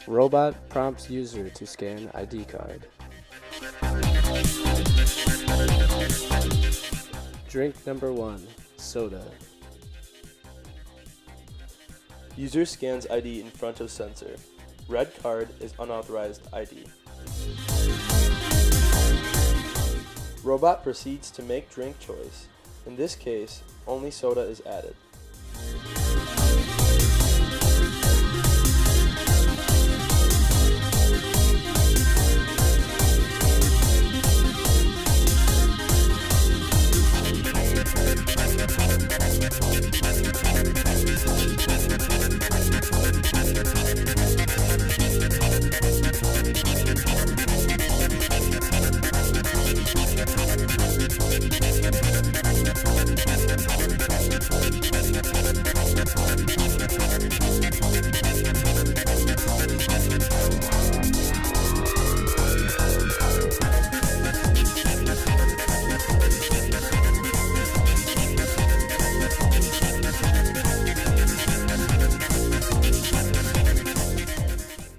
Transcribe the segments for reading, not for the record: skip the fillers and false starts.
Robot prompts user to scan ID card. Drink number 1, soda. User scans ID in front of sensor. Red card is unauthorized ID. Robot proceeds to make drink choice. In this case, only soda is added.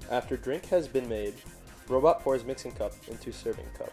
After drink has been made, robot pours mixing cup into serving cup.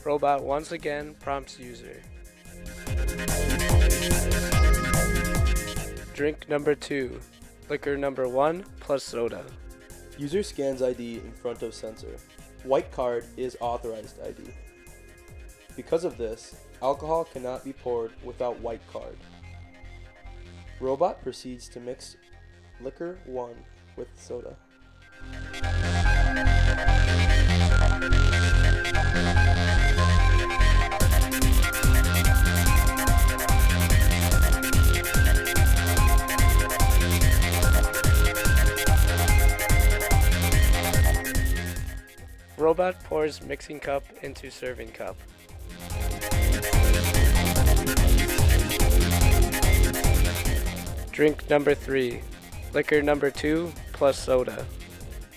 Robot once again prompts user. Drink number 2, liquor number 1 plus soda. User scans ID in front of sensor. White card is authorized ID. Because of this, alcohol cannot be poured without white card. Robot proceeds to mix liquor 1 with soda. Robot pours mixing cup into serving cup. Drink number 3, liquor number 2 plus soda.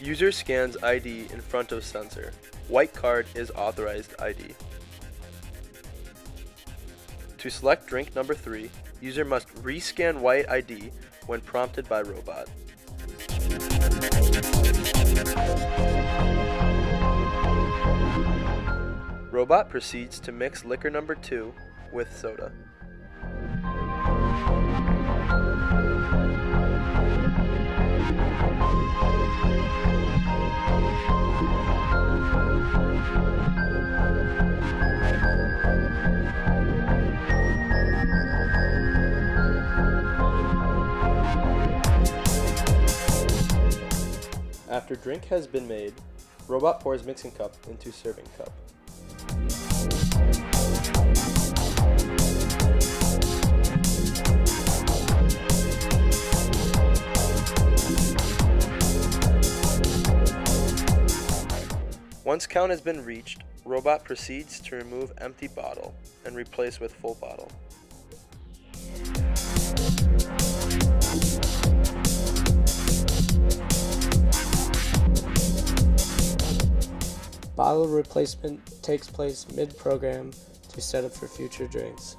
User scans ID in front of sensor. White card is authorized ID. To select drink number 3, user must rescan white ID when prompted by robot. Robot proceeds to mix liquor number 2 with soda. After drink has been made, robot pours mixing cup into serving cup. Once count has been reached, robot proceeds to remove empty bottle and replace with full bottle. Bottle replacement takes place mid-program to set up for future drinks.